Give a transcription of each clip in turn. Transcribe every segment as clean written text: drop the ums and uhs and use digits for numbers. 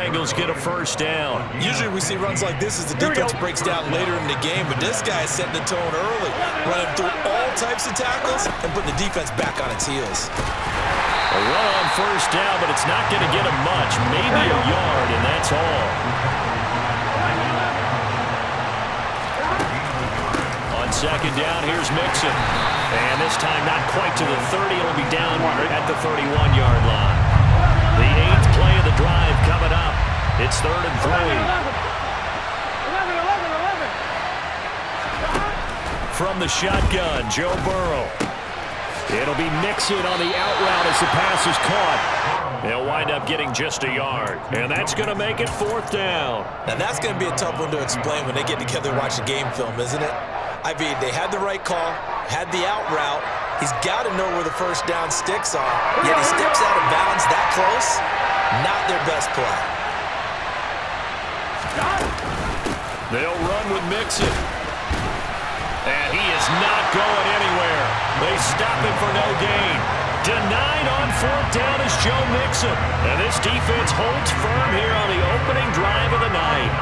Bengals get a first down. Usually we see runs like this as the defense breaks down later in the game, but this guy is setting the tone early, running through all types of tackles and putting the defense back on its heels. A run on first down, but it's not going to get him much. Maybe a yard, and that's all. On second down, here's Mixon. And this time not quite to the 30. It'll be down at the 31-yard line. The 8th play of the drive coming up. It's 3rd and 3. From the shotgun, Joe Burrow. It'll be Mixon on the out route as the pass is caught. They'll wind up getting just a yard. And that's going to make it 4th down. Now that's going to be a tough one to explain when they get together and watch the game film, isn't it? I mean, they had the right call, had the out route. He's got to know where the first down sticks are. Yet he steps out of bounds that close. Not their best play. They'll run with Mixon. And he is not going anywhere. They stop him for no gain. Denied on 4th down is Joe Mixon. And this defense holds firm here on the opening drive of the night.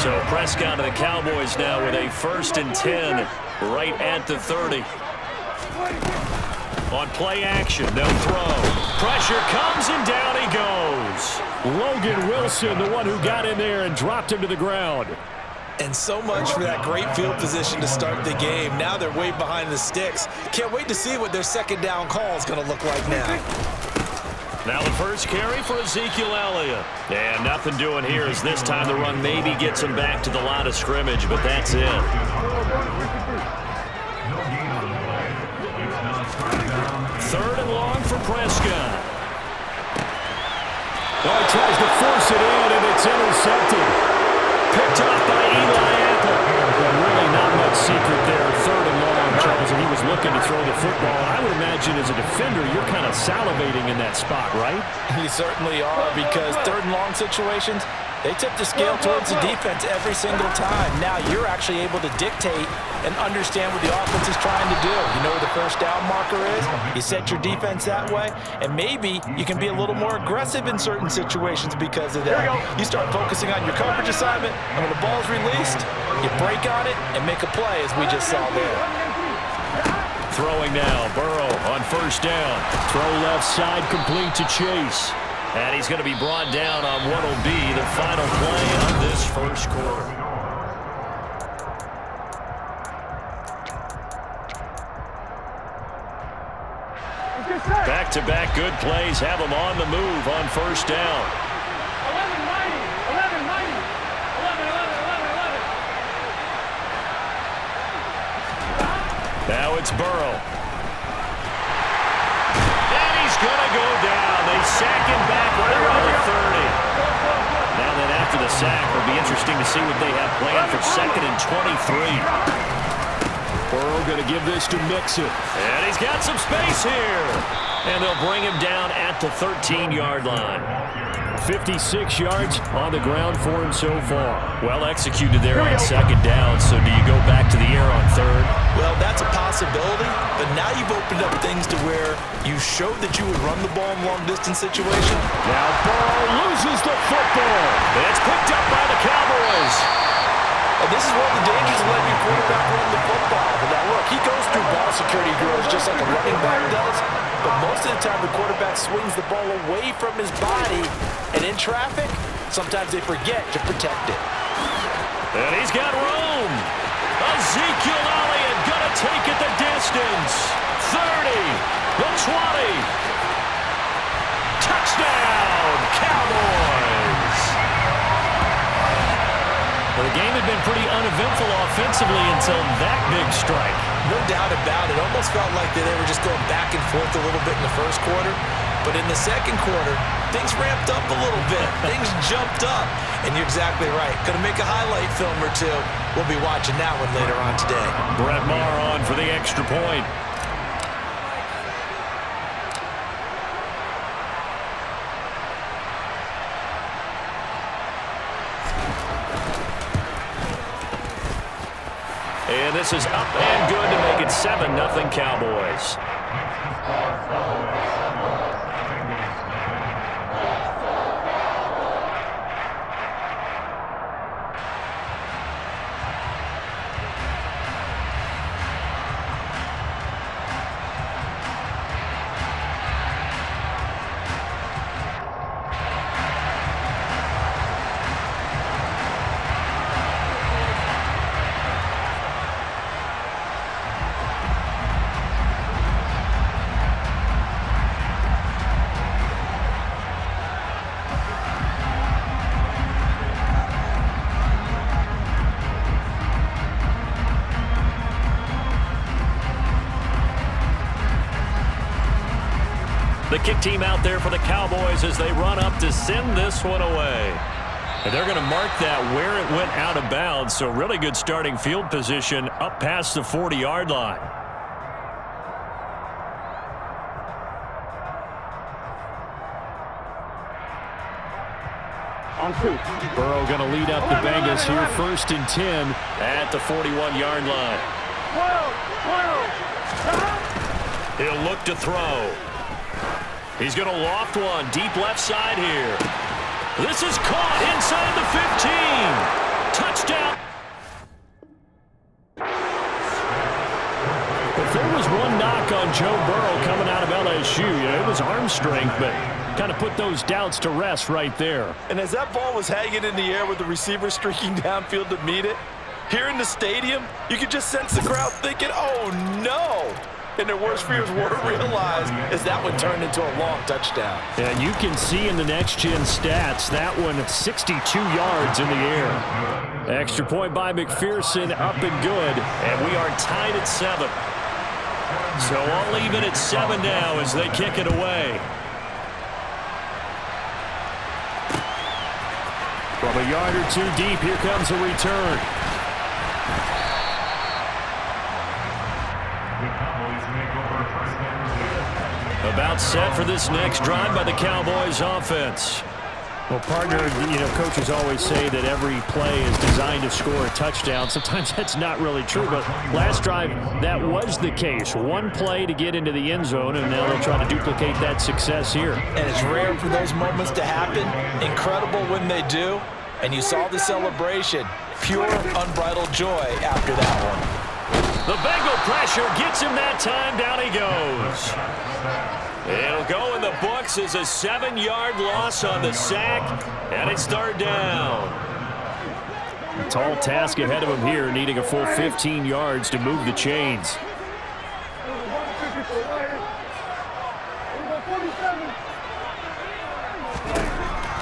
So Prescott and the Cowboys now with a 1st and 10 right at the 30. On play action, they'll throw. Pressure comes and down he goes. Logan Wilson, the one who got in there and dropped him to the ground. And so much for that great field position to start the game. Now they're way behind the sticks. Can't wait to see what their second down call is going to look like now. Now the first carry for Ezekiel Elliott. And nothing doing here as this time the run maybe gets him back to the line of scrimmage, but that's it. 3rd and long for Prescott. Oh, he tries to force it in, and it's intercepted. Picked up by Eli Apple. Really not much secret there. 3rd and long, Charles, and he was looking to throw the football. I would imagine as a defender, you're kind of salivating in that spot, right? You certainly are, because 3rd and long situations, they tip the scale towards the defense every single time. Now you're actually able to dictate and understand what the offense is trying to do. You know where the first down marker is. You set your defense that way, and maybe you can be a little more aggressive in certain situations because of that. You start focusing on your coverage assignment, and when the ball's released, you break on it and make a play, as we just saw there. Throwing now, Burrow on first down. Throw left side, complete to Chase. And he's going to be brought down on what will be the final play of this first quarter. Back-to-back good plays have him on the move on first down. 11-90, 11-11. Now it's Burrow. And he's going to go down. They sack him back right around the 30. Now then after the sack, it'll be interesting to see what they have planned for 2nd and 23. Burrow going to give this to Mixon. And he's got some space here. And they'll bring him down at the 13-yard line. 56 yards on the ground for him so far. Well executed there on 2nd down, so do you go back to the air on 3rd? Well, that's a possibility, but now you've opened up things to where you showed that you would run the ball in long-distance situation. Now Burrow loses the football. It's picked up by the Cowboys. And this is one of the dangers of letting your quarterback run the football. Now, look, he goes through ball security drills just like a running back does, but most of the time the quarterback swings the ball away from his body, and in traffic, sometimes they forget to protect it. And he's got room. Ezekiel Elliott gonna take it the distance. 30, the 20. Touchdown, Cowboys. Well, the game had been pretty uneventful offensively until that big strike. No doubt about it. Almost felt like they were just going back and forth a little bit in the first quarter. But in the second quarter, things ramped up a little bit. Things jumped up. And you're exactly right. Going to make a highlight film or two. We'll be watching that one later on today. Brett Maher on for the extra point. And this is up and good to make it 7-0 Cowboys. The kick team out there for the Cowboys as they run up to send this one away. And they're going to mark that where it went out of bounds, so really good starting field position up past the 40-yard line. Burrow going to lead up the Bengals here, 1st and 10 at the 41-yard line. He'll look to throw. He's going to loft one deep left side here. This is caught inside the 15. Touchdown. If there was one knock on Joe Burrow coming out of LSU, it was arm strength, but kind of put those doubts to rest right there. And as that ball was hanging in the air with the receiver streaking downfield to meet it, here in the stadium, you could just sense the crowd thinking, oh no! And their worst fears were realized as that one turned into a long touchdown. And you can see in the next-gen stats, that one 62 yards in the air. Extra point by McPherson, up and good. And we are tied at 7. So all even at 7 now as they kick it away. From a yard or two deep, here comes a return. About set for this next drive by the Cowboys offense. Well, partner, coaches always say that every play is designed to score a touchdown. Sometimes that's not really true, but last drive, that was the case. One play to get into the end zone, and now they'll try to duplicate that success here. And it's rare for those moments to happen. Incredible when they do. And you saw the celebration. Pure, unbridled joy after that one. The Bengal pressure gets him that time. Down he goes. It'll go in the books as a 7-yard loss on the sack, and it's 3rd down. A tall task ahead of him here, needing a full 15 yards to move the chains.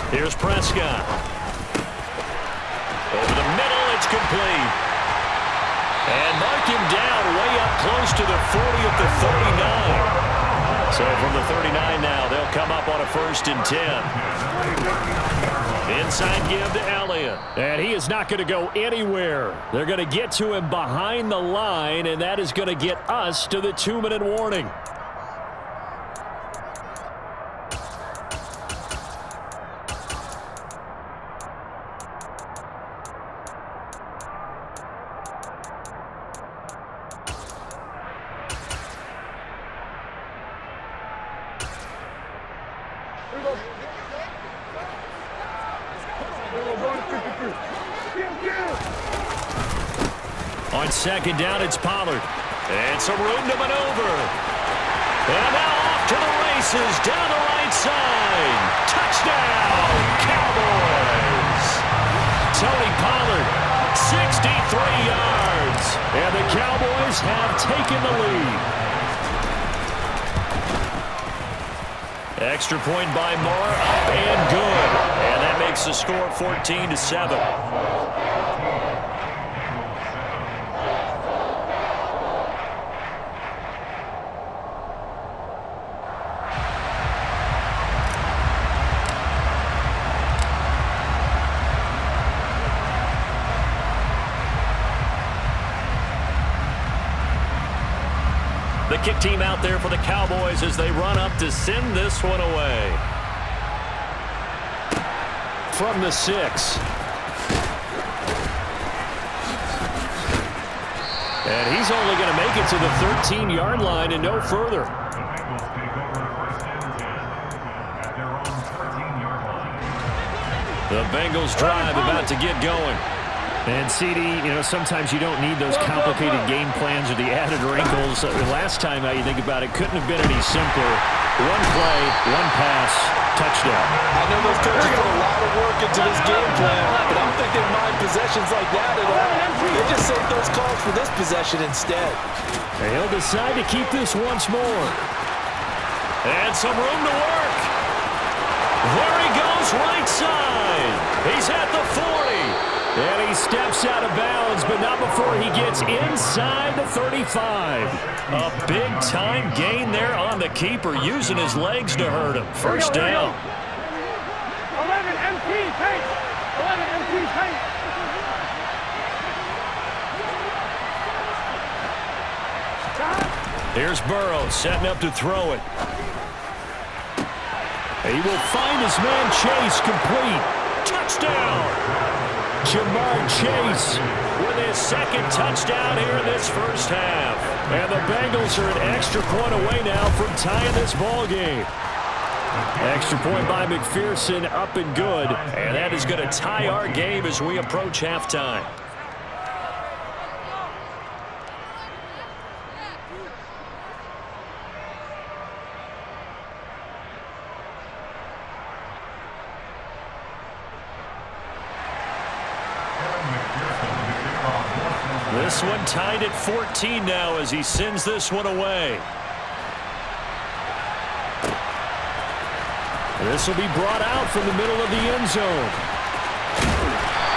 Here's Prescott. Over the middle, it's complete. And mark him down way up close to the 40 at the 39. So from the 39 now, they'll come up on a 1st and 10. Inside give to Elliott. And he is not going to go anywhere. They're going to get to him behind the line, and that is going to get us to the 2-minute warning. On 2nd down, it's Pollard. And some room to maneuver. And now off to the races down the right side. Touchdown, Cowboys. Tony Pollard, 63 yards. And the Cowboys have taken the lead. Extra point by Moore, up and good. And that makes the score 14-7. The kick team out there for the Cowboys as they run up to send this one away. From the 6. And he's only going to make it to the 13-yard line and no further. The Bengals drive about to get going. And, CD, sometimes you don't need those complicated game plans or the added wrinkles. Last time, now you think about it, couldn't have been any simpler. One play, one pass, touchdown. I know those coaches put a lot of work into this game plan, but I don't think they mind possessions like that at all. They just save those calls for this possession instead. And he'll decide to keep this once more. And some room to work. There he goes, right side. He's at the 40. And He steps out of bounds, but not before he gets inside the 35. A big-time gain there on the keeper, using his legs to hurt him. First down. 11 MT paint. 11 MT paint. Here's Burrow setting up to throw it. He will find his man Chase complete. Touchdown! Jamar Chase With his second touchdown here in this first half. And the Bengals are an extra point away now from tying this ball game. Extra point by McPherson, up and good. And that is going to tie our game as we approach halftime. This one tied at 14 now as he sends this one away. This will be brought out from the middle of the end zone.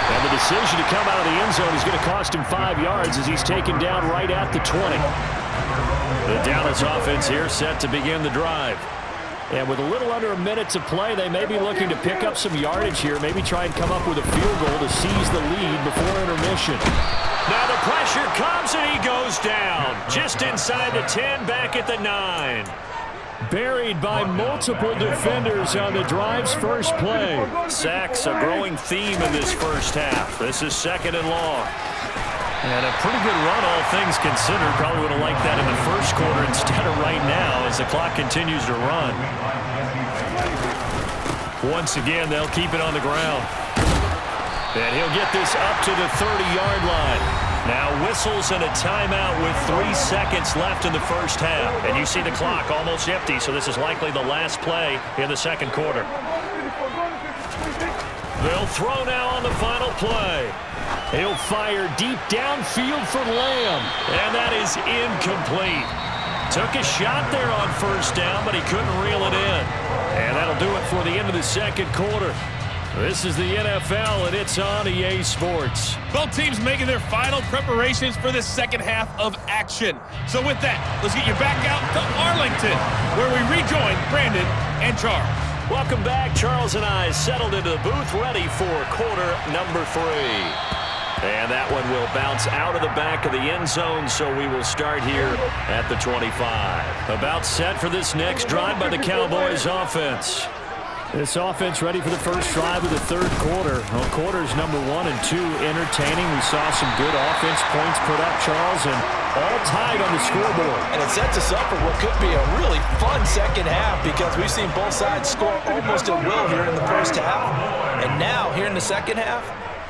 And the decision to come out of the end zone is going to cost him 5 yards as he's taken down right at the 20. The Dallas offense here set to begin the drive. And with a little under a minute to play, they may be looking to pick up some yardage here, maybe try and come up with a field goal to seize the lead before intermission. Now the pressure comes and he goes down. Just inside the 10, back at the 9. Buried by multiple defenders on the drive's first play. Sacks a growing theme in this first half. This is second and long. And a pretty good run, all things considered. Probably would have liked that in the first quarter instead of right now as the clock continues to run. Once again, they'll keep it on the ground. And he'll get this up to the 30-yard line. Now whistles and a timeout with 3 seconds left in the first half. And you see the clock almost empty, so this is likely the last play in the second quarter. They'll throw now on the final play. He'll fire deep downfield for Lamb. And that is incomplete. Took a shot there on first down, but he couldn't reel it in. And that'll do it for the end of the second quarter. This is the NFL, and it's on EA Sports. Both teams making their final preparations for the second half of action. So with that, let's get you back out to Arlington, where we rejoin Brandon and Charles. Welcome back. Charles and I settled into the booth, ready for quarter number 3. And that one will bounce out of the back of the end zone, so we will start here at the 25. About set for this next drive by the Cowboys offense. This offense ready for the first drive of the third quarter. Well, quarters number 1 and 2 entertaining. We saw some good offense points put up, Charles, and all tied on the scoreboard. And it sets us up for what could be a really fun second half because we've seen both sides score almost at will here in the first half. And now, here in the second half,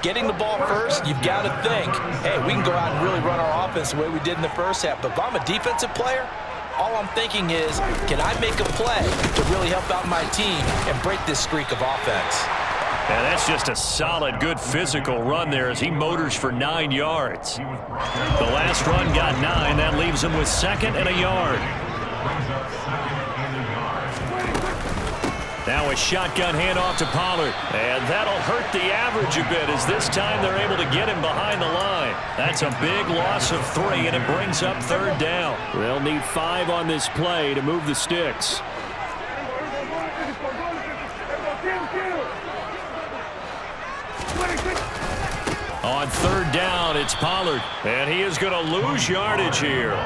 getting the ball first, you've got to think, hey, we can go out and really run our offense the way we did in the first half. But if I'm a defensive player, all I'm thinking is, can I make a play to really help out my team and break this streak of offense? And that's just a solid, good physical run there as he motors for 9 yards. The last run got 9. That leaves him with 2nd and a yard. Now a shotgun handoff to Pollard. And that'll hurt the average a bit as this time they're able to get him behind the line. That's a big loss of 3, and it brings up 3rd down. They'll need 5 on this play to move the sticks. On 3rd down, it's Pollard. And he is going to lose yardage here.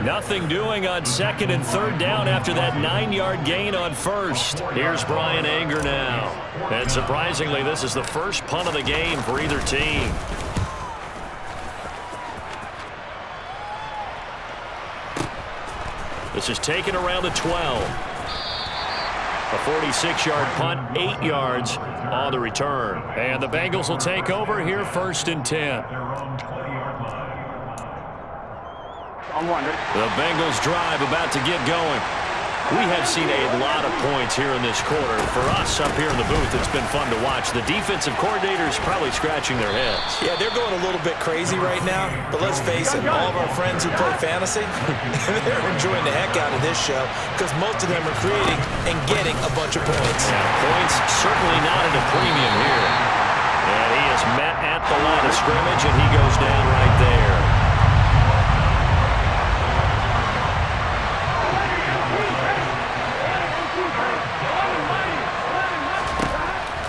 Nothing doing on 2nd and 3rd down after that 9-yard gain on 1st. Here's Brian Anger now. And surprisingly, this is the first punt of the game for either team. This is taken around the 12. A 46-yard punt, 8 yards on the return. And the Bengals will take over here 1st and 10. The Bengals drive about to get going. We have seen a lot of points here in this quarter. For us up here in the booth, it's been fun to watch. The defensive coordinators probably scratching their heads. Yeah, they're going a little bit crazy right now. But let's face it, all of our friends who play fantasy, they're enjoying the heck out of this show because most of them are creating and getting a bunch of points. Yeah, points certainly not at a premium here. And he is met at the line of scrimmage, and he goes down right there.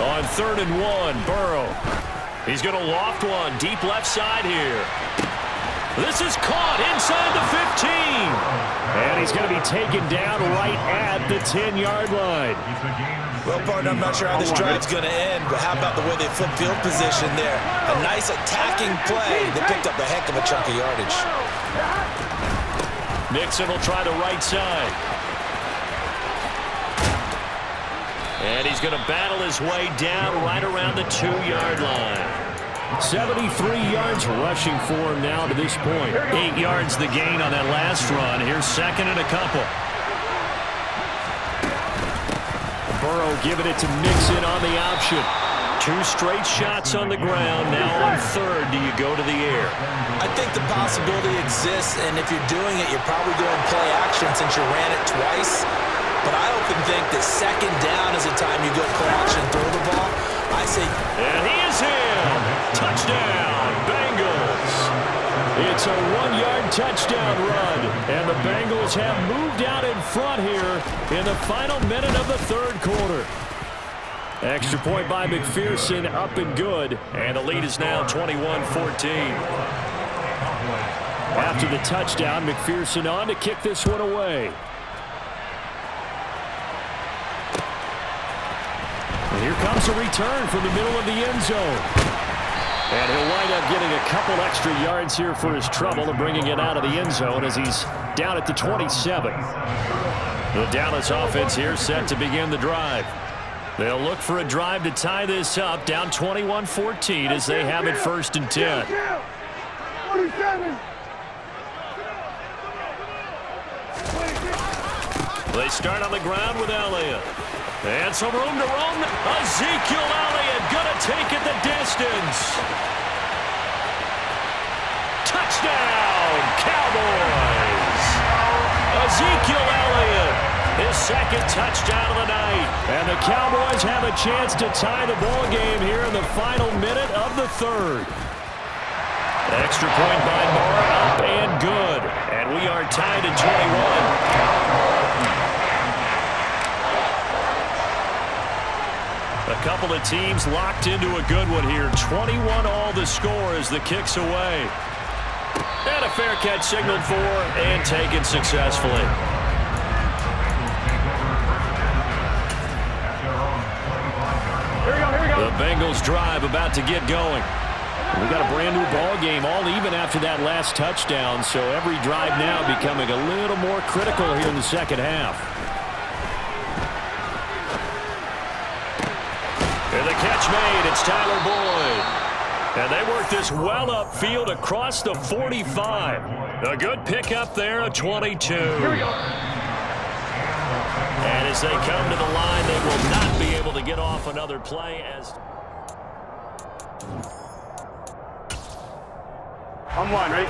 On 3rd and 1, Burrow. He's going to loft one deep left side here. This is caught inside the 15. And he's going to be taken down right at the 10-yard line. Well, partner, I'm not sure how this drive's going to end, but how about the way they flip field position there? A nice attacking play. They picked up a heck of a chunk of yardage. Mixon will try the right side. And he's going to battle his way down right around the 2-yard line. 73 yards rushing for him now to this point. 8 yards the gain on that last run. Here's 2nd and a couple. Burrow giving it to Mixon on the option. 2 straight shots on the ground. Now on 3rd, do you go to the air? I think the possibility exists, and if you're doing it, you're probably going play action since you ran it twice. But I often think that 2nd down is the time you go play action and throw the ball. I say... And he is in! Touchdown, Bengals! It's a 1-yard touchdown run, and the Bengals have moved out in front here in the final minute of the 3rd quarter. Extra point by McPherson, up and good, and the lead is now 21-14. After the touchdown, McPherson on to kick this one away. And here comes a return from the middle of the end zone. And he'll wind up getting a couple extra yards here for his trouble and bringing it out of the end zone as he's down at the 27. The Dallas offense here set to begin the drive. They'll look for a drive to tie this up, down 21-14 as they have it 1st and 10. 47. They start on the ground with Elliott. And some room to roam. Ezekiel Elliott going to take it the distance. Touchdown, Cowboys. Ezekiel Elliott, his 2nd touchdown of the night. And the Cowboys have a chance to tie the ball game here in the final minute of the 3rd. Extra point by Moore, up and good. And we are tied at 21. A couple of teams locked into a good one here. 21 all the score as the kick's away. And a fair catch signaled for and taken successfully. Here we go. The Bengals drive about to get going. We got a brand new ball game, all even after that last touchdown, so every drive now becoming a little more critical here in the 2nd half. And the catch made, it's Tyler Boyd. And they work this well upfield across the 45. A good pickup there, a 22. Here we go. And as they come to the line, they will not be able to get off another play as... On 1, ready?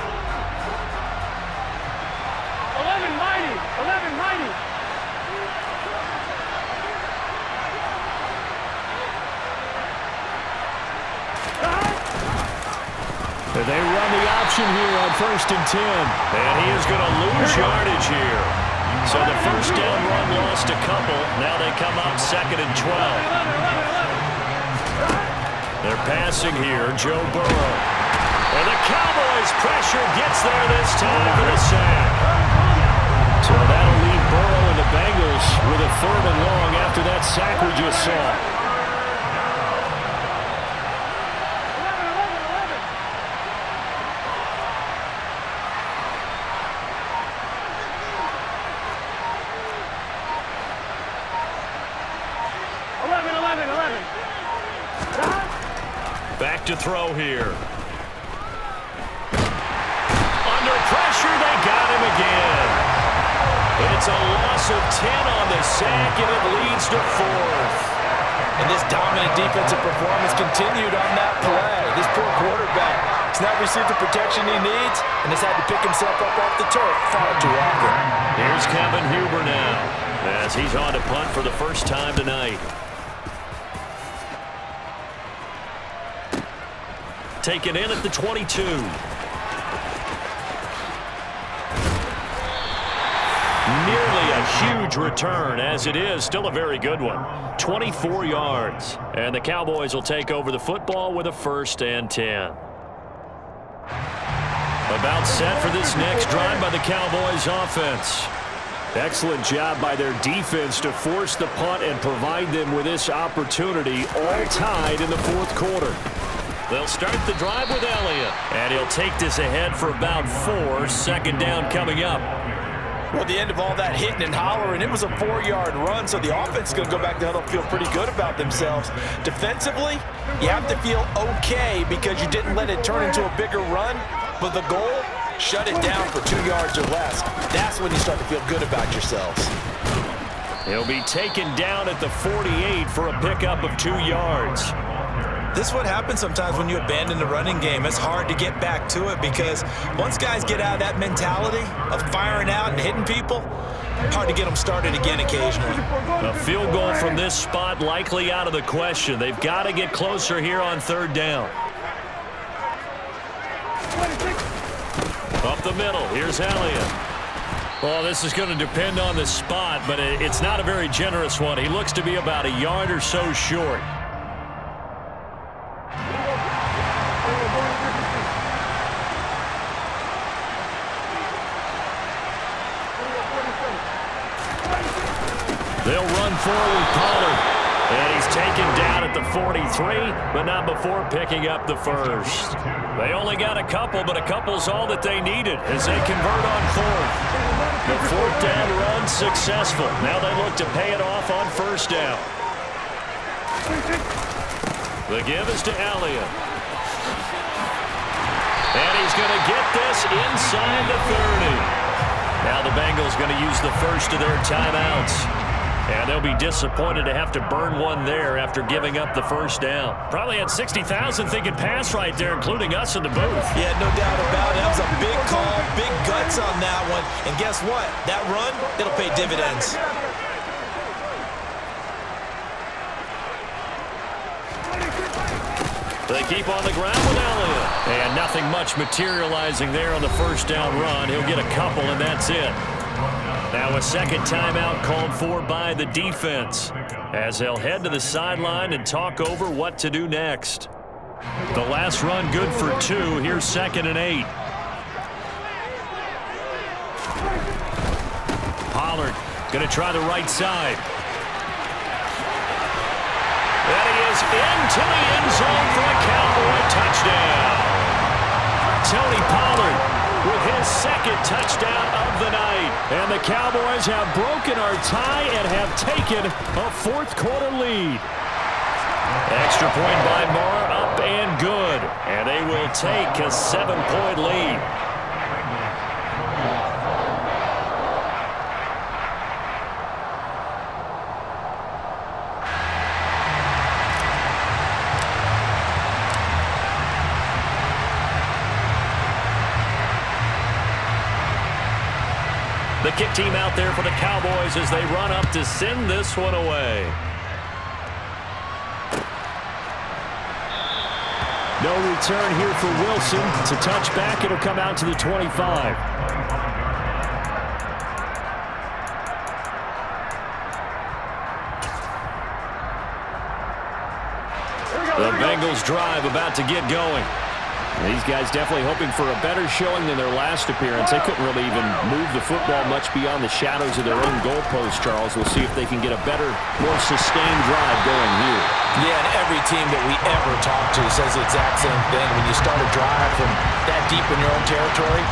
11 mighty. 11 mighty. And they run the option here on 1st and 10. And he is going to lose yardage here. So the 1st down run lost a couple. Now they come up 2nd and 12. They're passing here, Joe Burrow. And the Cowboys pressure gets there this time for the sack. So that'll leave Burrow and the Bengals with a 3rd and long after that sack we just saw. Back to throw here. Under pressure, they got him again. It's a loss of 10 on the sack, and it leads to 4th. And this dominant defensive performance continued on that play. This poor quarterback has not received the protection he needs and has had to pick himself up off the turf far too often. Here's Kevin Huber now as he's on to punt for the first time tonight. taken in at the 22. Nearly a huge return, as it is still a very good one. 24 yards. And the Cowboys will take over the football with a 1st and 10. About set for this next drive by the Cowboys offense. Excellent job by their defense to force the punt and provide them with this opportunity, all tied in the 4th quarter. They'll start the drive with Elliott. And he'll take this ahead for about 4. 2nd down coming up. Well, at the end of all that hitting and hollering, it was a 4-yard run, so the offense is going to go back down and feel pretty good about themselves. Defensively, you have to feel okay because you didn't let it turn into a bigger run, but the goal, shut it down for 2 yards or less. That's when you start to feel good about yourselves. He'll be taken down at the 48 for a pickup of 2 yards. This is what happens sometimes when you abandon the running game. It's hard to get back to it because once guys get out of that mentality of firing out and hitting people, hard to get them started again occasionally. A field goal from this spot likely out of the question. They've got to get closer here on 3rd down. Up the middle, here's Elliott. Well, this is going to depend on the spot, but it's not a very generous one. He looks to be about a yard or so short. They'll run forward Pollard. And he's taken down at the 43, but not before picking up the 1st. They only got a couple, but a couple's all that they needed as they convert on 4th. The 4th down run successful. Now they look to pay it off on 1st down. The give is to Elliott. And he's going to get this inside the 30. Now the Bengals going to use the first of their timeouts. And they'll be disappointed to have to burn one there after giving up the 1st down. Probably had 60,000 thinking pass right there, including us in the booth. Yeah, no doubt about it. That was a big call, big guts on that one. And guess what? That run, it'll pay dividends. They keep on the ground with Elliott. And nothing much materializing there on the 1st down run. He'll get a couple, and that's it. Now a 2nd timeout called for by the defense as they'll head to the sideline and talk over what to do next. The last run good for 2. Here's 2nd and 8. Pollard going to try the right side. And he is into the end zone for a Cowboy touchdown. Tony Pollard with his 2nd touchdown of the night. And the Cowboys have broken our tie and have taken a 4th quarter lead. Extra point by Moore, up and good. And they will take a 7-point lead. The kick team out there for the Cowboys as they run up to send this one away. No return here for Wilson. It's a touchback. It'll come out to the 25. The Bengals drive about to get going. These guys definitely hoping for a better showing than their last appearance. They couldn't really even move the football much beyond the shadows of their own goalpost, Charles. We'll see if they can get a better, more sustained drive going here. Yeah, and every team that we ever talk to says the exact same thing. When you start a drive from that deep in your own territory,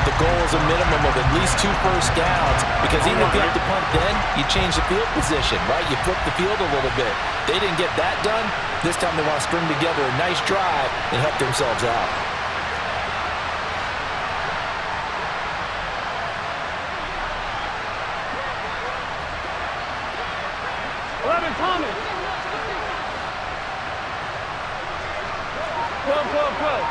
the goal is a minimum of at least 2 first downs, because even if you have to punt then, you change the field position, right? You flip the field a little bit. They didn't get that done. This time they want to string together a nice drive and help themselves out. Thomas. 12, 12, 12.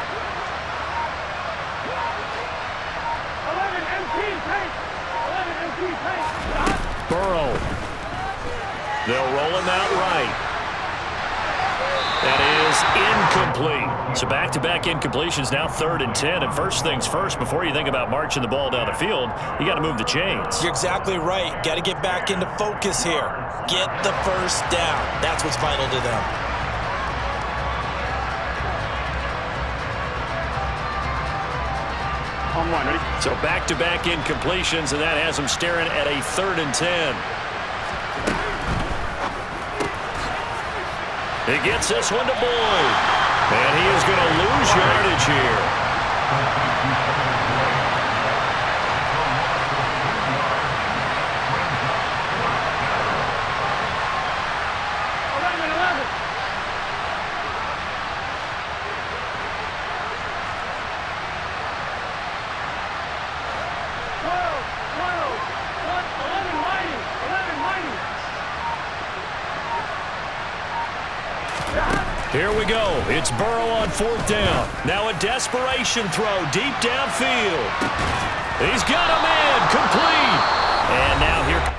11 MT tank. 11 MT tank. Burrow. They'll roll him out right. That is incomplete. So back-to-back incompletions, now 3rd and 10. And first things first, before you think about marching the ball down the field, you got to move the chains. You're exactly right. Got to get back into focus here. Get the first down. That's what's vital to them. On one, ready? So back-to-back incompletions, and that has them staring at a 3rd and 10. He gets this one to Boyd. And he is going to lose yardage here. 11. Here we go. It's Burrow on 4th down. Now a desperation throw deep downfield. He's got him in. Complete. And now here.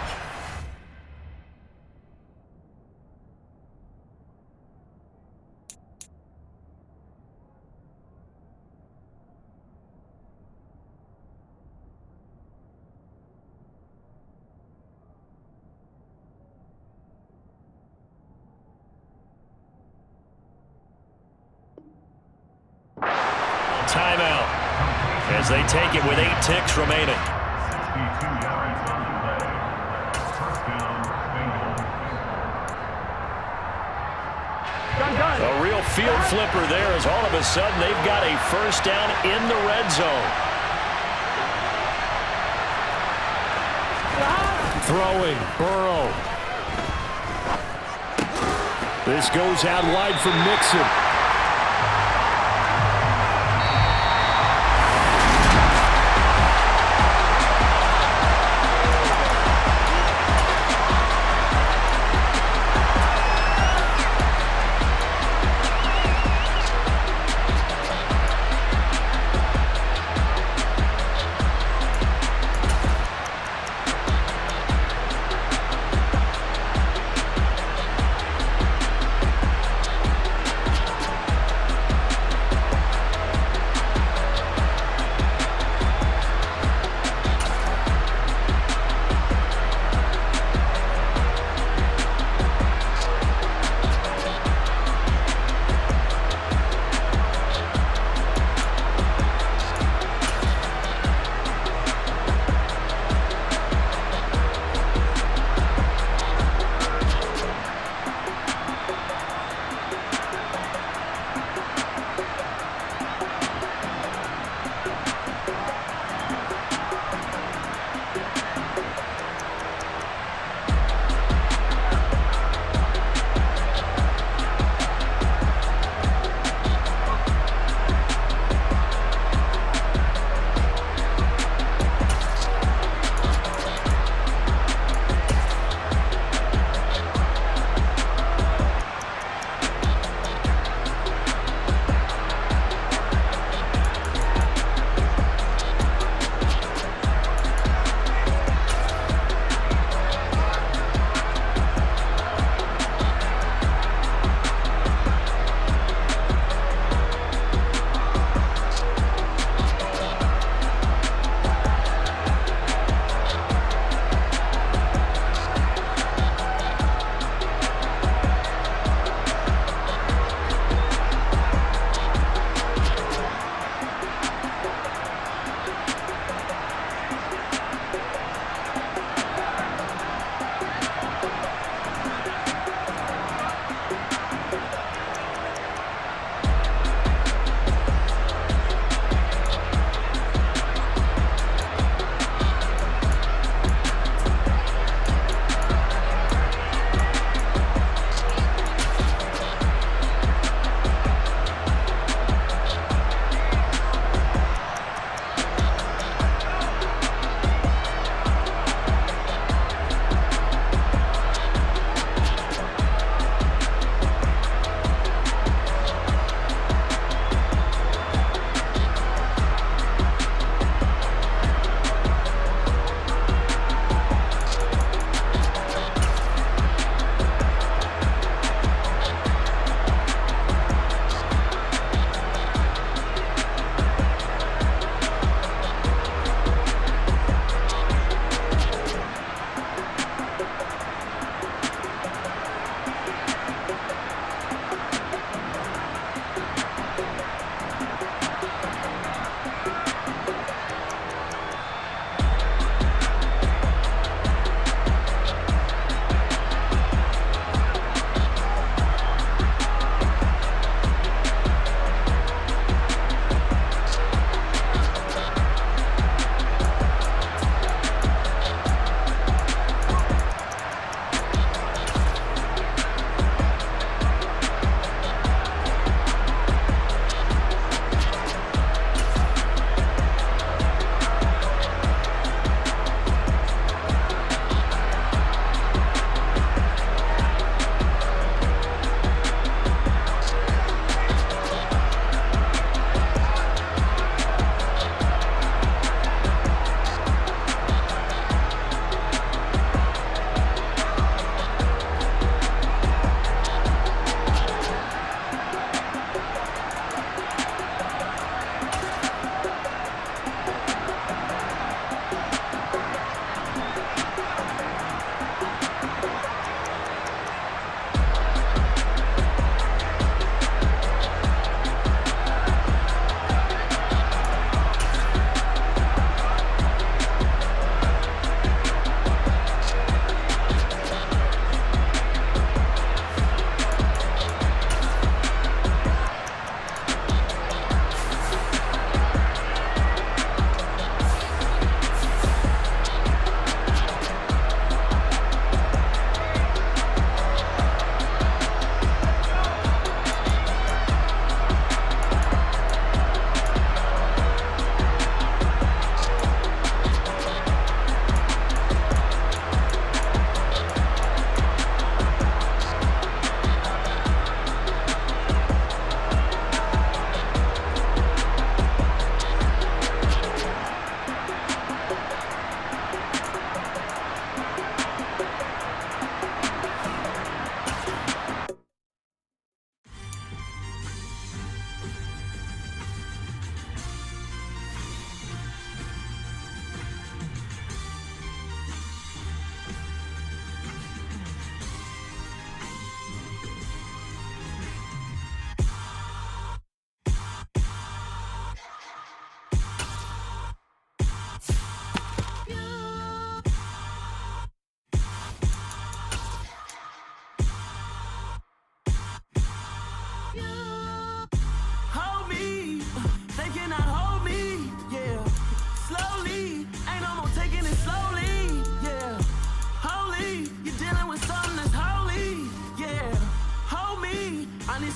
Timeout as they take it with 8 ticks remaining. A real field flipper there as all of a sudden they've got a first down in the red zone. Throwing, Burrow. This goes out wide for Mixon.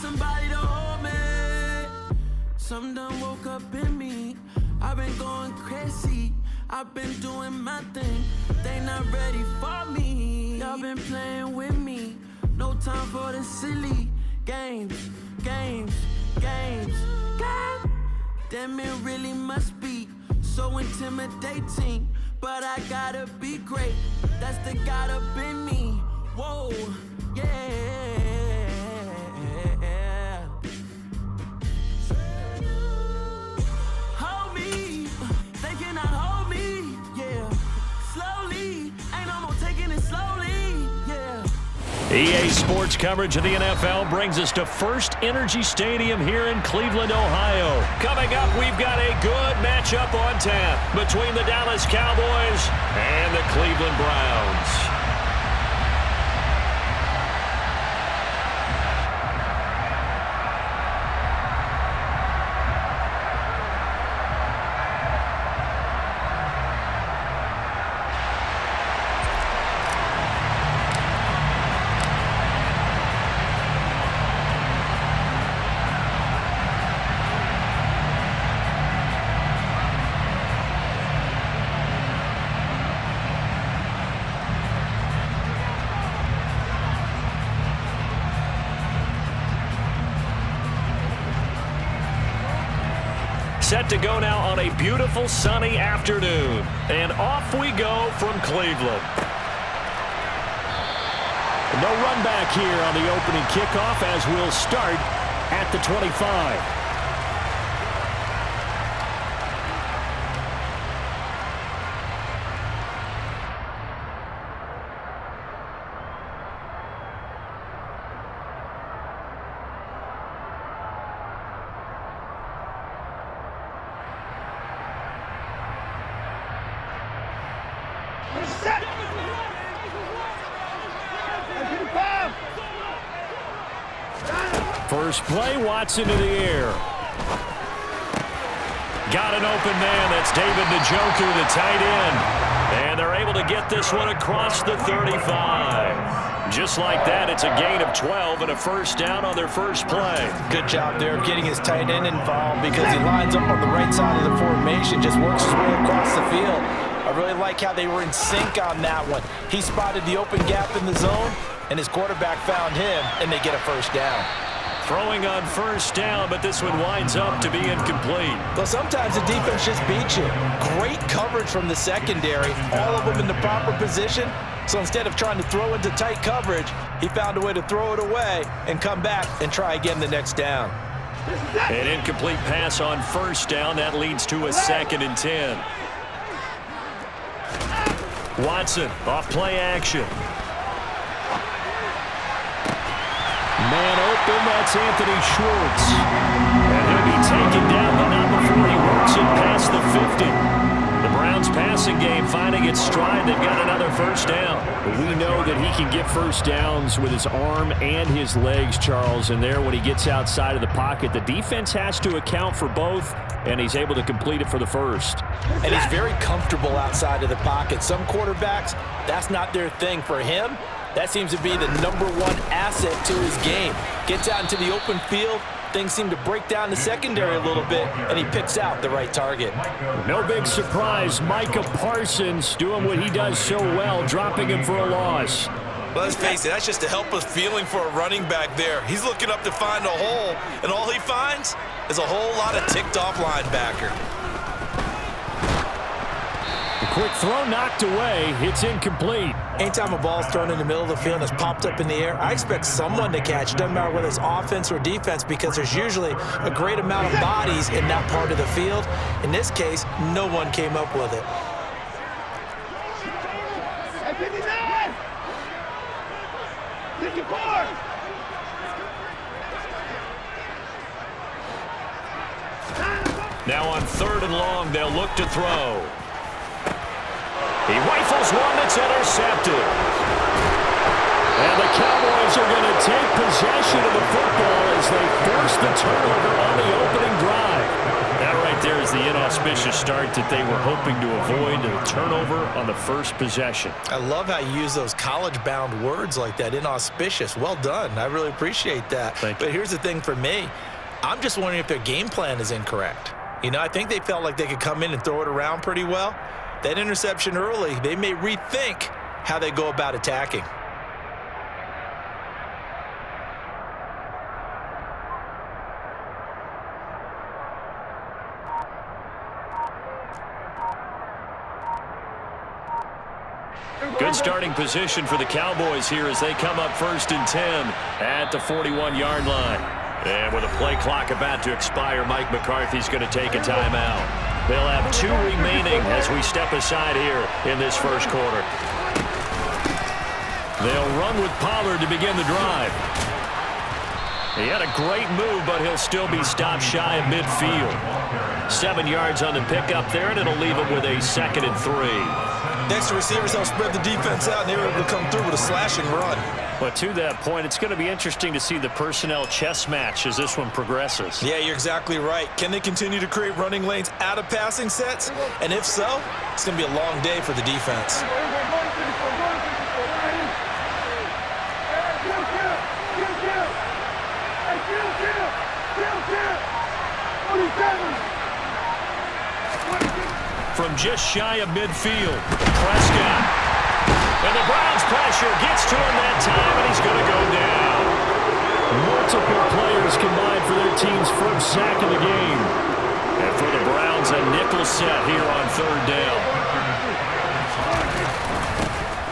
somebody to hold me. Something done woke up in me. I've been going crazy. I've been doing my thing. They not ready for me. Y'all been playing with me. No time for the silly games. Damn, it really must be so intimidating. But I gotta be great. That's the God up in me. Whoa, yeah. Hold me. They cannot hold me. Yeah. Slowly. Ain't no more taking it slowly. Yeah. EA Sports coverage of the NFL brings us to First Energy Stadium here in Cleveland, Ohio. Coming up, we've got a good matchup on tap between the Dallas Cowboys and the Cleveland Browns. Set to go now on a beautiful sunny afternoon. And off we go from Cleveland. No run back here on the opening kickoff as we'll start at the 25. First play, Watson to the air. Got an open man. That's David Njoku, the tight end. And they're able to get this one across the 35. Just like that, it's a gain of 12 and a first down on their first play. Good job there of getting his tight end involved because he lines up on the right side of the formation, just works his way across the field. I really like how they were in sync on that one. He spotted the open gap in the zone, and his quarterback found him, and they get a first down. Throwing on first down, but this one winds up to be incomplete. Well, sometimes the defense just beats you. Great coverage from the secondary, all of them in the proper position. So instead of trying to throw into tight coverage, he found a way to throw it away and come back and try again the next down. An incomplete pass on first down. That leads to a 2nd and 10. Watson off play action. Man open, that's Anthony Schwartz. And he'll be taken down, but not before he works it past the 50. The Browns passing game finding its stride. They've got another first down. We know that he can get first downs with his arm and his legs, Charles. And there, when he gets outside of the pocket, the defense has to account for both, and he's able to complete it for the first. And he's very comfortable outside of the pocket. Some quarterbacks, that's not their thing. For him, that seems to be the #1 asset to his game. Gets out into the open field, things seem to break down the secondary a little bit, and he picks out the right target. No big surprise, Micah Parsons doing what he does so well, dropping him for a loss. Well, let's face it, that's just a helpless feeling for a running back there. He's looking up to find a hole, and all he finds is a whole lot of ticked-off linebacker. The quick throw knocked away. It's incomplete. Anytime a ball's thrown in the middle of the field and it's popped up in the air, I expect someone to catch. Doesn't matter whether it's offense or defense, because there's usually a great amount of bodies in that part of the field. In this case, no one came up with it. Hey, 59! 54! Now on 3rd and long, they'll look to throw. He rifles one that's intercepted. And the Cowboys are going to take possession of the football as they force the turnover on the opening drive. That right there is the inauspicious start that they were hoping to avoid, a turnover on the first possession. I love how you use those college-bound words like that, inauspicious. Well done. I really appreciate that. Thank you. But here's the thing for me. I'm just wondering if their game plan is incorrect. You know, I think they felt like they could come in and throw it around pretty well. That interception early, they may rethink how they go about attacking. Good starting position for the Cowboys here as they come up 1st and 10 at the 41-yard line. And with a play clock about to expire, Mike McCarthy's going to take a timeout. They'll have 2 remaining as we step aside here in this first quarter. They'll run with Pollard to begin the drive. He had a great move, but he'll still be stopped shy of midfield. 7 yards on the pickup there, and it'll leave him with a 2nd and 3. Next, the receivers help spread the defense out, and they were able to come through with a slashing run. But to that point, it's going to be interesting to see the personnel chess match as this one progresses. Yeah, you're exactly right. Can they continue to create running lanes out of passing sets? And if so, it's going to be a long day for the defense. From just shy of midfield, Prescott. And the Browns pressure gets to him that time, and he's going to go down. Multiple players combined for their team's first sack of the game. And for the Browns, a nickel set here on 3rd down.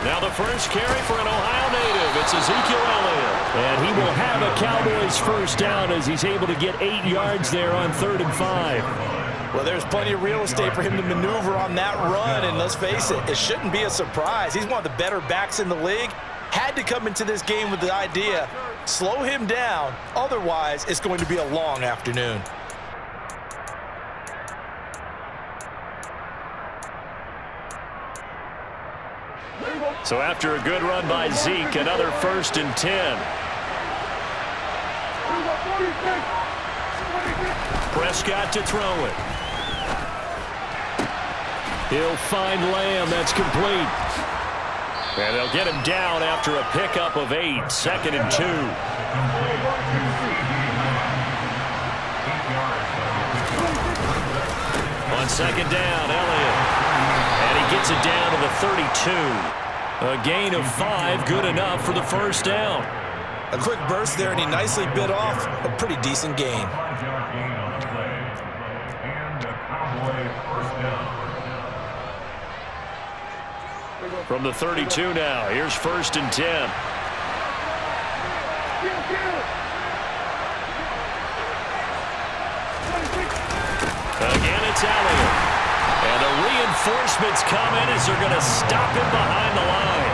Now the first carry for an Ohio native. It's Ezekiel Elliott. And he will have a Cowboys first down as he's able to get 8 yards there on 3rd and 5. Well, there's plenty of real estate for him to maneuver on that run, and let's face it, it shouldn't be a surprise. He's one of the better backs in the league. Had to come into this game with the idea, slow him down, otherwise it's going to be a long afternoon. So after a good run by Zeke, another 1st and 10. Prescott to throw it. He'll find Lamb. That's complete. And they'll get him down after a pickup of 8. 2nd and 2. On 2nd down, Elliott. And he gets it down to the 32. A gain of 5, good enough for the first down. A quick burst there, and he nicely bit off a pretty decent gain. From the 32 now, here's 1st and 10. Again, it's Elliott. And the reinforcements come in as they're going to stop him behind the line.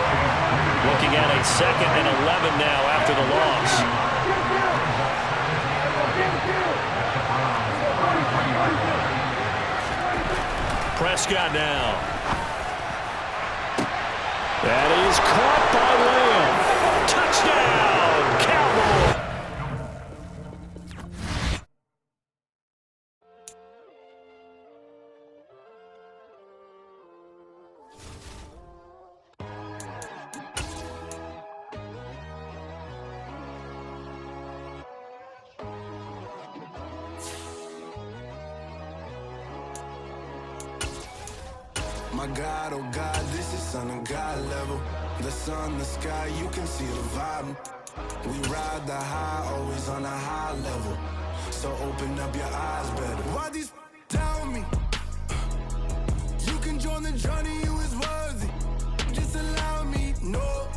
Looking at a 2nd and 11 now after the loss. Prescott now. That is caught by Lamb. Touchdown, Cowboys. My God, oh God, this is Son of God level. The sun, the sky, you can see the vibe. We ride the high, always on a high level. So open up your eyes better. Why these tell me? You can join the journey, you is worthy. Just allow me, no.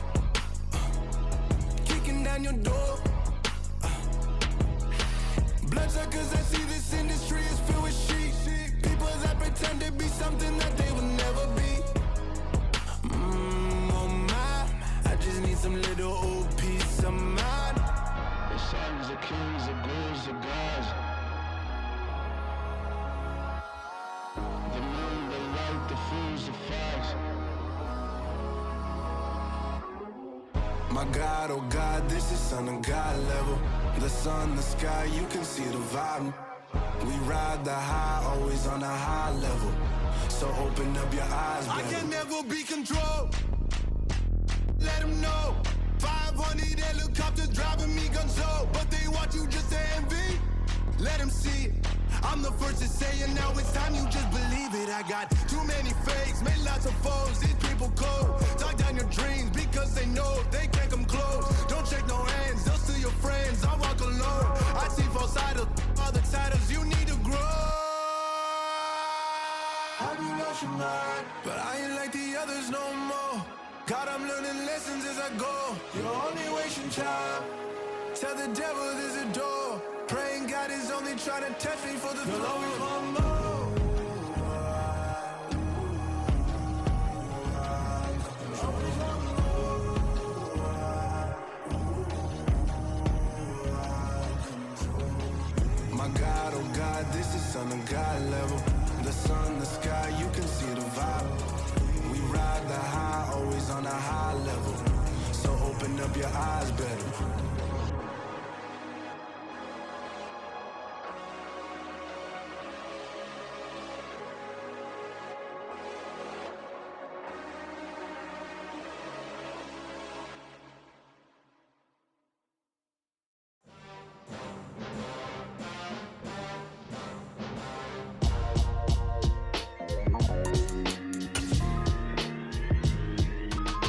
Kicking down your door. Bloodshot, cause I see this industry is filled with sheep. People that pretend to be something that they will never be. Oh my, I just need some little old peace of mind. The sons of kings, the ghouls, the gods. The moon, the light, the fools, the facts. My God, oh God, this is Son of God level. The sun, the sky, you can see the vibe. We ride the high, always on a high level. So open up your eyes, baby. I can never be controlled. Let them know. 500 helicopters driving me gonzo, but they want you just to envy. Let them see it. I'm the first to say it, now it's time you just believe it. I got too many fakes, made lots of foes. These people cold. Talk down your dreams because they know they can't come close. Don't shake no hands, they'll steal your friends. I walk alone. I see false idols, other titles. You need to grow. Have you lost your mind? But I ain't like the others no more. God, I'm learning lessons as I go. You're only wasting time. Tell the devil there's a door. Praying God is only trying to test me for the flow. My God, oh God, this is Son of God level. The sun, the sky, you can see the vibe. We ride the high, always on a high level. So open up your eyes better.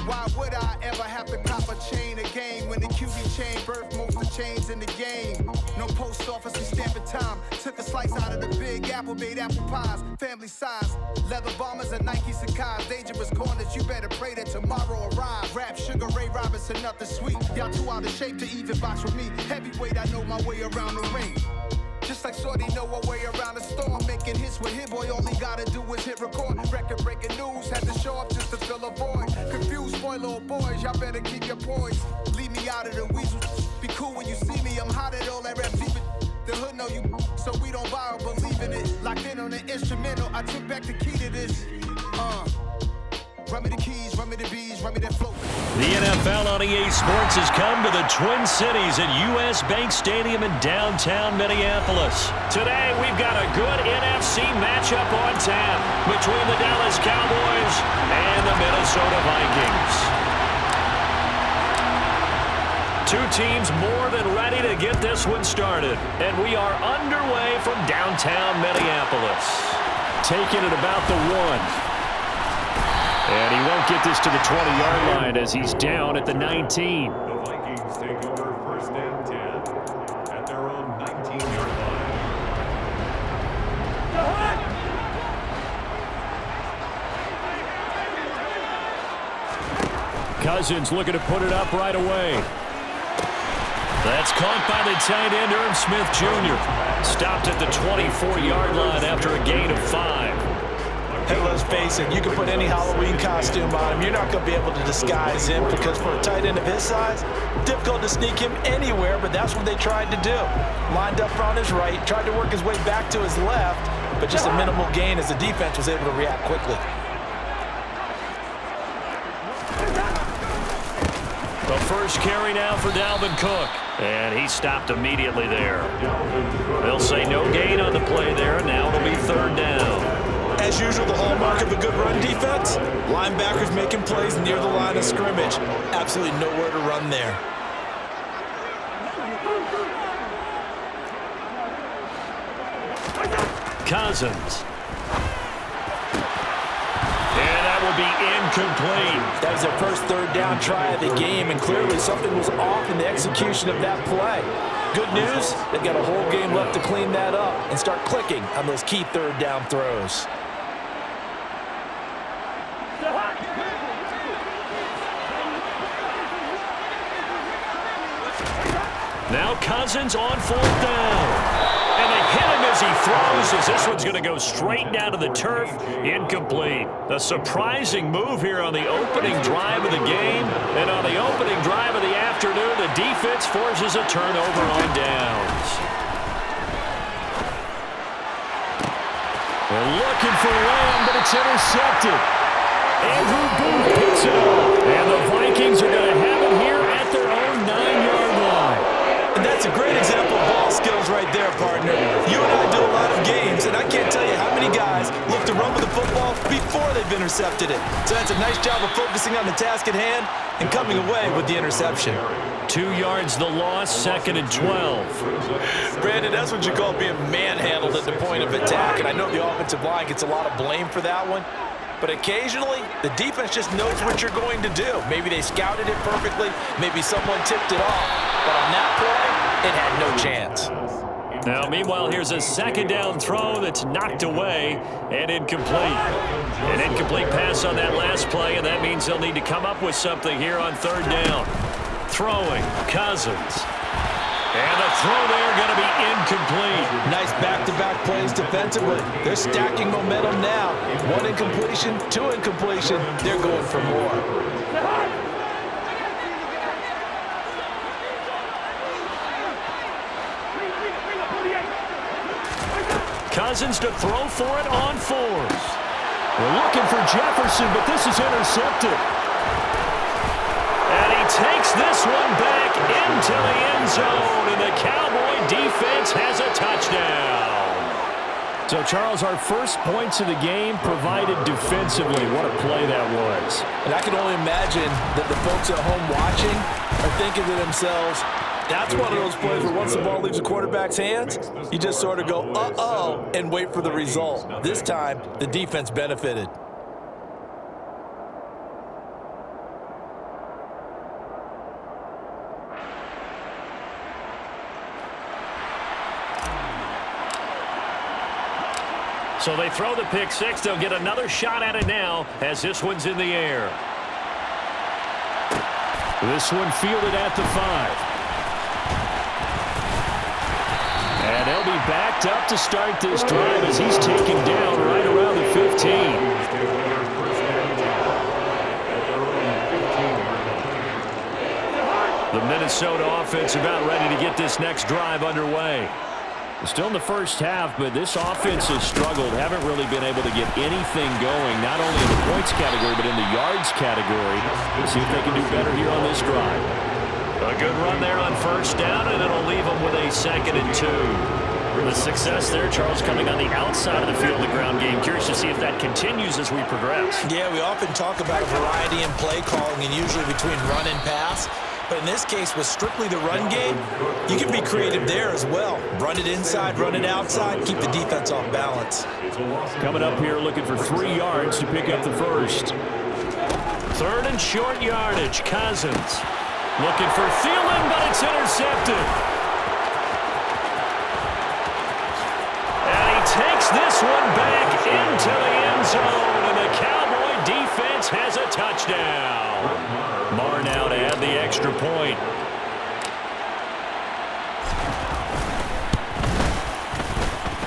Why would I ever have to cop a chain again when the QB chain birthed most of the chains in the game? No post office, we stamping time. Took a slice out of the big apple, made apple pies. Family size, leather bombers and Nike Sacai's. Dangerous corners, you better pray that tomorrow arrives. Rap, Sugar Ray Robinson, nothing sweet. Y'all too out of shape to even box with me. Heavyweight, I know my way around the ring. Just like Shorty know a way around the storm. Making hits with Hit Boy, all he gotta do is hit record. Record breaking news, had to show up just to fill a void. Confused boy, little boys, y'all better keep your poise. Leave me out of the weasel. Be cool when you see me, I'm hot at all that rap deep. The hood know you, so we don't borrow, believe in it. Locked in on the instrumental, I took back the key to this. Run me the keys, run me the bees, run me that float. The NFL on EA Sports has come to the Twin Cities at US Bank Stadium in downtown Minneapolis. Today, we've got a good NFC matchup on tap between the Dallas Cowboys and the Minnesota Vikings. Two teams more than ready to get this one started, and we are underway from downtown Minneapolis. Taking it about the 1. And he won't get this to the 20-yard line as he's down at the 19. The Vikings take over first and 10 at their own 19-yard line. Cousins looking to put it up right away. That's caught by the tight end, Irv Smith Jr. Stopped at the 24-yard line after a gain of 5. Hey, let's face it, you can put any Halloween costume on him. You're not going to be able to disguise him because for a tight end of his size, difficult to sneak him anywhere, but that's what they tried to do. Lined up on his right, tried to work his way back to his left, but just a minimal gain as the defense was able to react quickly. The first carry now for Dalvin Cook, and he stopped immediately there. They'll say no gain on the play there, and now it'll be third down. As usual, the hallmark of a good run defense, linebackers making plays near the line of scrimmage. Absolutely nowhere to run there. Cousins. And that will be incomplete. That was their first third down try of the game, and clearly something was off in the execution of that play. Good news, they've got a whole game left to clean that up and start clicking on those key third down throws. Now Cousins on fourth down. And they hit him as he throws, as this one's going to go straight down to the turf. Incomplete. A surprising move here on the opening drive of the game. And on the opening drive of the afternoon, the defense forces a turnover on downs. They're looking for Lamb, but it's intercepted. Andrew Booth picks it up. And the Vikings are going to have it here at their own 9-yard line. And that's a great example of ball skills right there, partner. You and I do a lot of intercepted it. So that's a nice job of focusing on the task at hand and coming away with the interception. 2 yards the loss, 2nd and 12. Brandon, that's what you call being manhandled at the point of attack. And I know the offensive line gets a lot of blame for that one. But occasionally, the defense just knows what you're going to do. Maybe they scouted it perfectly. Maybe someone tipped it off. But on that play, it had no chance. Now, meanwhile, here's a 2nd down throw that's knocked away and incomplete. An incomplete pass on that last play, and that means they'll need to come up with something here on 3rd down. Throwing, Cousins. And the throw there going to be incomplete. Nice back-to-back plays defensively. They're stacking momentum now. 1 incompletion, 2 incompletion. They're going for more. Cousins to throw for it on 4th. We're looking for Jefferson, but this is intercepted. And he takes this one back into the end zone, and the Cowboy defense has a touchdown. So, Charles, our first points of the game provided defensively. What a play that was. And I can only imagine that the folks at home watching are thinking to themselves, that's one of those plays where once the ball leaves the quarterback's hands, you just sort of go, uh-oh, and wait for the result. This time, the defense benefited. So they throw the pick 6. They'll get another shot at it now as this one's in the air. This one fielded at the 5. And they'll be backed up to start this drive as he's taken down right around the 15. The Minnesota offense about ready to get this next drive underway. Still in the first half, but this offense has struggled. Haven't really been able to get anything going, not only in the points category, but in the yards category. We'll see if they can do better here on this drive. A good run there on 1st down, and it'll leave them with a 2nd and 2. The success there, Charles, coming on the outside of the field, the ground game. Curious to see if that continues as we progress. Yeah, we often talk about variety in play calling and usually between run and pass. But in this case, with strictly the run game, you can be creative there as well. Run it inside, run it outside, keep the defense off balance. Coming up here looking for 3 yards to pick up the first. 3rd and short yardage, Cousins. Looking for Thielen, but it's intercepted. And he takes this one back into the end zone, and the Cowboy defense has a touchdown. Marr now to add the extra point.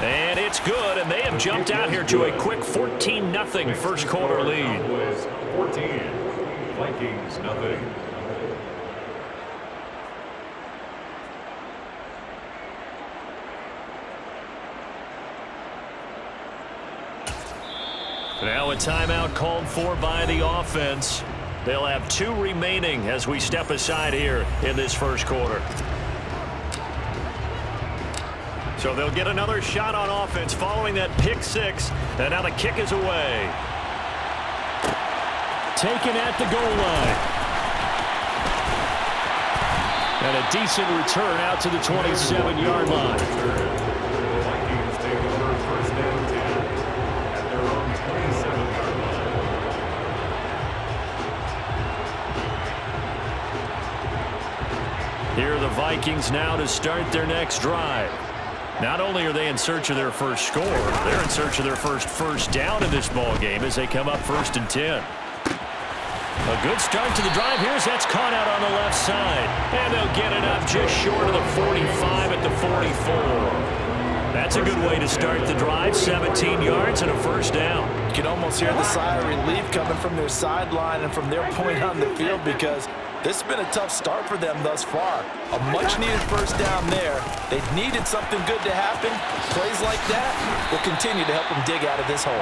And it's good, and they have jumped out here to a quick 14-0 first quarter lead. 14, Vikings nothing. Now a timeout called for by the offense. They'll have 2 remaining as we step aside here in this first quarter. So they'll get another shot on offense following that pick 6. And now the kick is away. Taken at the goal line. And a decent return out to the 27-yard line. Vikings take over 1st and 10 at their own 27-yard line. Here are the Vikings now to start their next drive. Not only are they in search of their first score, they're in search of their first down in this ball game as they come up 1st and 10. A good start to the drive. Here's that's caught out on the left side. And they'll get it up just short of the 45 at the 44. That's a good way to start the drive. 17 yards and a 1st down. You can almost hear the sigh of relief coming from their sideline and from their point on the field because this has been a tough start for them thus far. A much-needed 1st down there. They've needed something good to happen. Plays like that will continue to help them dig out of this hole.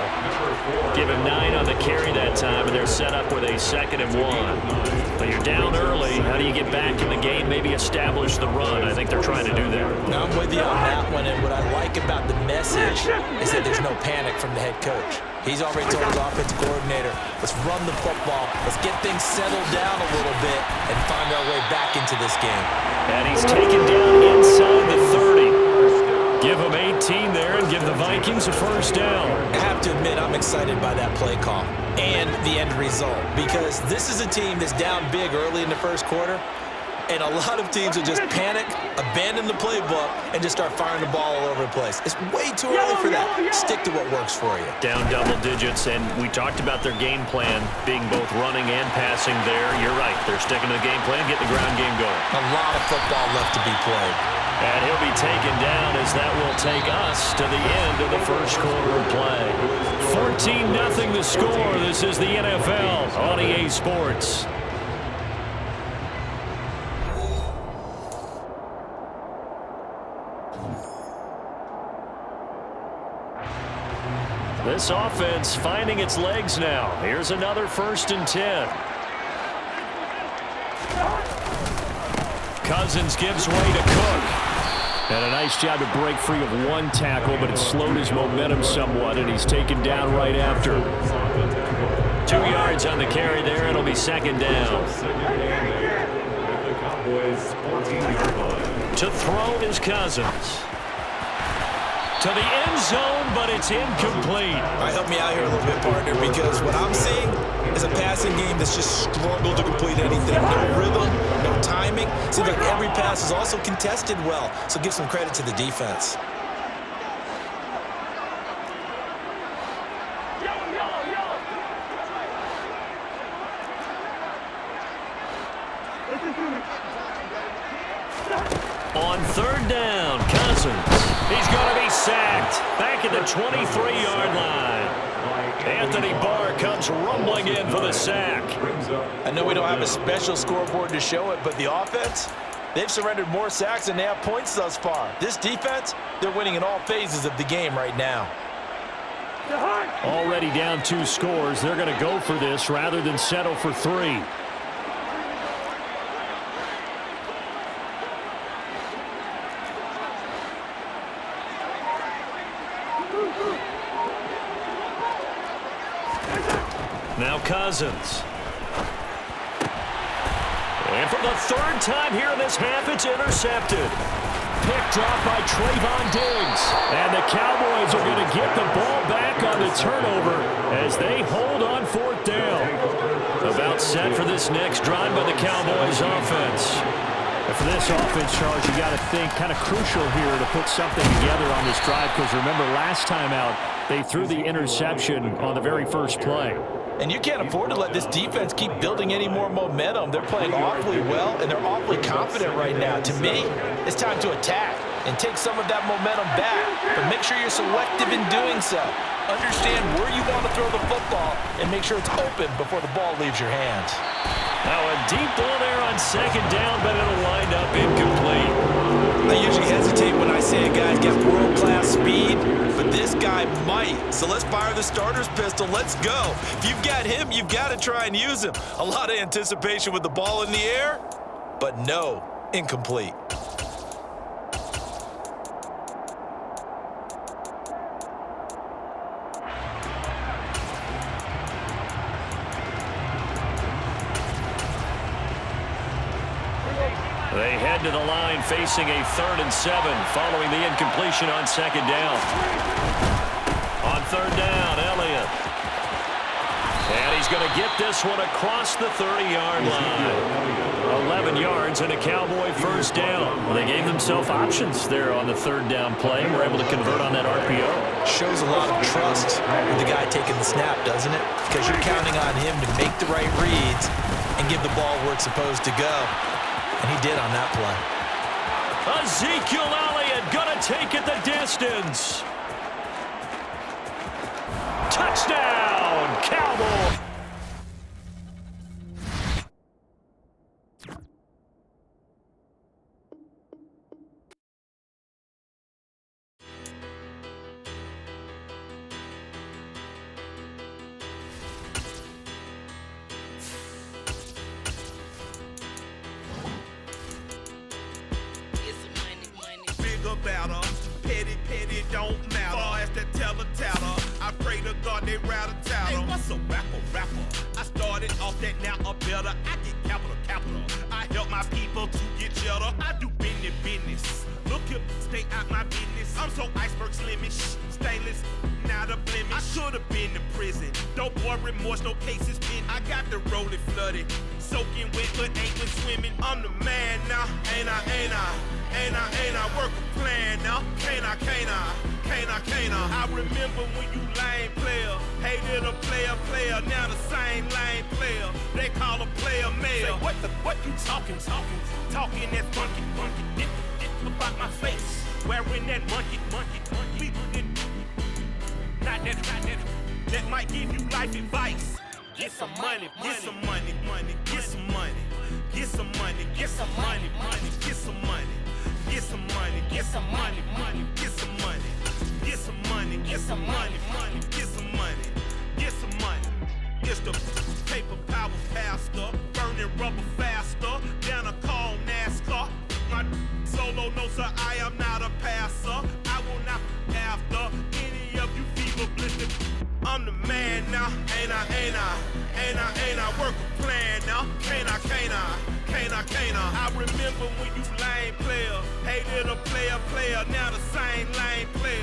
Give him 9 on the carry that time, and they're set up with a 2nd and 1. But you're down early. How do you get back in the game, maybe establish the run? I think they're trying to do that. Now, I'm with you on that one, and what I like about the message is that there's no panic from the head coach. He's already told his offensive coordinator, let's run the football, let's get things settled down a little bit and find our way back into this game. And he's taken down inside the 30. Give him 18 there and give the Vikings a first down. I have to admit, I'm excited by that play call and the end result because this is a team that's down big early in the first quarter, and a lot of teams will just panic, abandon the playbook, and just start firing the ball all over the place. It's way too early for that. Stick to what works for you. Down double digits, and we talked about their game plan being both running and passing there. You're right. They're sticking to the game plan, getting the ground game going. A lot of football left to be played. And he'll be taken down as that will take us to the end of the first quarter of play. 14-0 the score. This is the NFL on EA Sports. This offense finding its legs now. Here's another 1st and 10. Cousins gives way to Cook. And a nice job to break free of one tackle, but it slowed his momentum somewhat, and he's taken down right after. 2 yards on the carry there. It'll be 2nd down. To throw is Cousins. To the end zone, but it's incomplete. All right, help me out here a little bit, partner, because what I'm seeing is a passing game that's just struggled to complete anything. No rhythm, no timing. Seems like every pass is also contested well, so give some credit to the defense. On 3rd down, Cousins. He's going to be sacked back at the 23-yard line. Anthony Barr comes rumbling in for the sack. I know we don't have a special scoreboard to show it, but the offense, they've surrendered more sacks than they have points thus far. This defense, they're winning in all phases of the game right now. Already down 2 scores. They're going to go for this rather than settle for 3. Now Cousins. And for the 3rd time here in this half, it's intercepted. Picked off by Trayvon Diggs. And the Cowboys are going to get the ball back on the turnover as they hold on 4th down. About set for this next drive by the Cowboys offense. And for this offense, Charles, you got to think kind of crucial here to put something together on this drive because remember last time out, they threw the interception on the very first play. And you can't afford to let this defense keep building any more momentum. They're playing awfully well, and they're awfully confident right now. To me, it's time to attack and take some of that momentum back. But make sure you're selective in doing so. Understand where you want to throw the football and make sure it's open before the ball leaves your hands. Now a deep ball there on 2nd down, but it'll wind up incomplete. I usually hesitate when I say a guy's got world-class speed, but this guy might. So let's fire the starter's pistol. Let's go. If you've got him, you've got to try and use him. A lot of anticipation with the ball in the air, but no, incomplete. They head to the line facing a 3rd and 7 following the incompletion on 2nd down. On 3rd down, Elliott. And he's going to get this one across the 30-yard line. 11 yards and a Cowboy first down. Well, they gave themselves options there on the 3rd down play. We're able to convert on that RPO. Shows a lot of trust with the guy taking the snap, doesn't it? Because you're counting on him to make the right reads and give the ball where it's supposed to go. And he did on that play. Ezekiel Elliott going to take it the distance. Touchdown, Cowboys. About 'em. Petty, don't matter. better. I get capital. I help my people to get cheddar. I do business. Look here, stay out my business. I'm so iceberg slimish, stainless, not a blemish. I should've been to prison. No boy remorse, no cases pinned. I got the rolling flooded, soaking wet, but ain't been swimming. I'm the man now, ain't I work a plan now. Can't I? I remember when you lame player, hated a player, now the same lame player. They call a player mayor. Say, what you talking that funky, get about my face, wearing that monkey. We not that might give you life advice. Get some money, get some money, get some money, get some money, get some money, get some money, get some money, get some money, get some money, get some money, get some money, get some money, get some money. It's the paper power faster, burning rubber faster, down a call NASCAR. My solo no sir, I am not a passer. I will not after any of you fever blistered. I'm the man now, ain't I work a plan now. Can't I? I remember when you lame player, hated a player, now the same lame player.